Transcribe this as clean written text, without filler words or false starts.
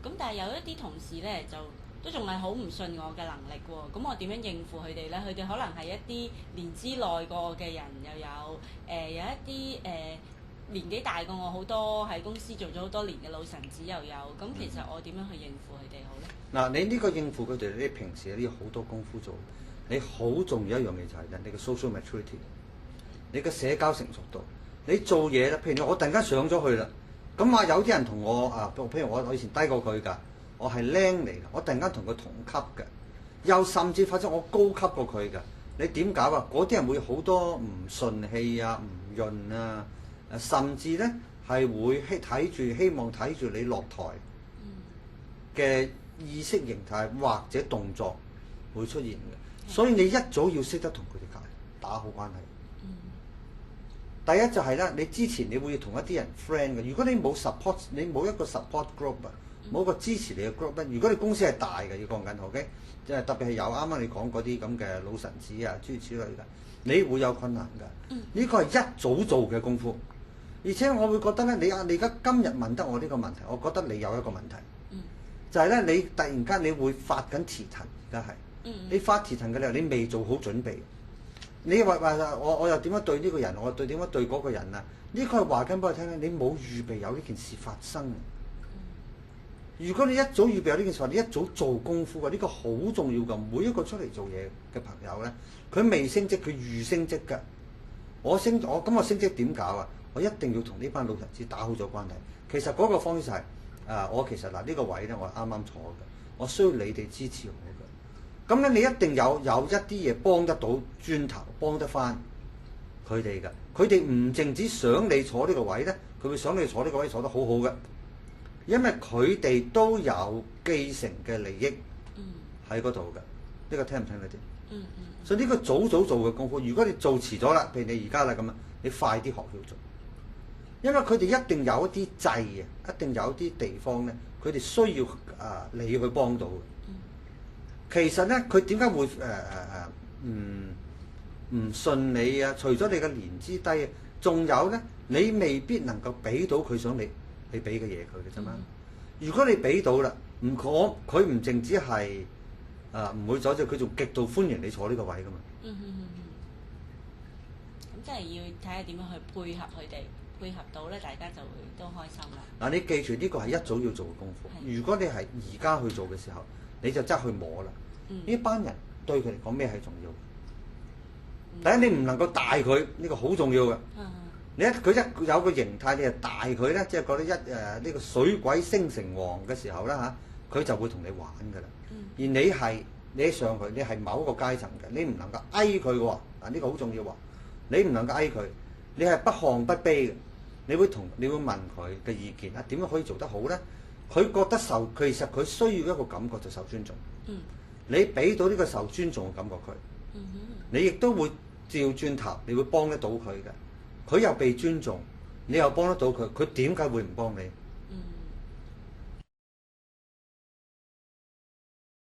咁但係有一啲同事咧就都仲係好唔信我嘅能力喎，咁我點樣應付佢哋咧？佢哋可能係一啲年資耐過我嘅人，又有有一啲年紀大過我好多，喺公司做咗好多年嘅老臣子又有，咁其實我點樣去應付佢哋好咧？嗱，你呢個應付佢哋，你平時你要好多功夫做。你好重要一樣嘢就係你嘅 social maturity， 你嘅社交成熟度。你做嘢啦，譬如我突然間上咗去啦，咁啊有啲人同我譬如我以前低過佢㗎，我係僆嚟㗎，我突然間同佢同級嘅，又甚至發生我高級過佢㗎，你點搞啊？嗰啲人會好多唔順氣啊、唔潤啊，甚至咧係會希望睇住你落台嘅意識形態或者動作會出現嘅，所以你一早要識得同佢哋打好關係。第一就係咧，你之前你會同一啲人 friend 嘅。如果你冇 support， 你冇一個 support group 啊，冇一個支持你嘅 group 咧。如果你公司係大嘅，要講緊 OK， 即係特別係有啱啱你講嗰啲咁嘅老臣子啊，諸如此類嘅，你會有困難㗎。呢個係一早做嘅功夫。而且我會覺得咧，你而家今日問得我呢個問題，我覺得你有一個問題，就係咧，你突然間你會發緊遲騰，而家係你發遲騰嘅時候，你未做好準備。你話我又點樣對呢個人？我點樣對嗰個人啊？呢個係話緊俾我聽咧，你冇預備有呢件事發生。如果你一早預備有呢件事，你一早做功夫嘅，呢個好重要㗎。每一個出嚟做嘢嘅朋友咧，佢未升職，佢預升職㗎。我升職點搞啊？我一定要同呢班老臣子打好咗關係。其實嗰個方式就係我其實呢個位咧，我啱啱坐嘅，我需要你哋支持我嘅。咁咧，你一定有一啲嘢幫得到磚頭，幫得翻佢哋㗎。佢哋唔淨止想你坐呢個位咧，佢會想你坐呢個位坐得好好嘅，因為佢哋都有繼承嘅利益喺嗰度㗎。呢個聽唔聽得見？所以呢個早做嘅功夫，如果你做遲咗啦，譬如你而家啦咁啊，你快啲學去做，因為佢哋一定有一啲掣嘅，一定有一啲地方咧，佢哋需要你去幫到嘅。其實咧，佢點解會唔順你啊？除咗你嘅年資低，仲有咧，你未必能夠俾到佢想你俾嘅嘢佢嘅啫嘛。如果你俾到啦，佢唔淨止係唔會阻止，佢仲極度歡迎你坐呢個位噶嘛。咁即係要睇下點樣去配合佢哋，配合到咧，大家就會都開心啦。嗱，你記住呢個係一早要做嘅功夫。如果你係而家去做嘅時候，你就即去摸啦。呢班人對佢嚟講咩係重要？第一，你唔能夠大佢，呢個好重要嘅。佢一有個形態，你係大佢咧，即係覺得呢個水鬼升成王嘅時候啦嚇，佢就會同你玩㗎啦。而你上去，你係某一個階層嘅，你唔能夠哀佢嘅喎。呢個好重要喎，你唔能夠哀佢，你係不亢不卑嘅。你會問佢嘅意見啊，點樣可以做得好咧？佢覺得其實佢需要一個感覺就受尊重。你俾到呢個受尊重嘅感覺佢，你亦都會照轉頭，你會幫得到佢嘅。佢又被尊重，你又幫得到佢，佢點解會唔幫你？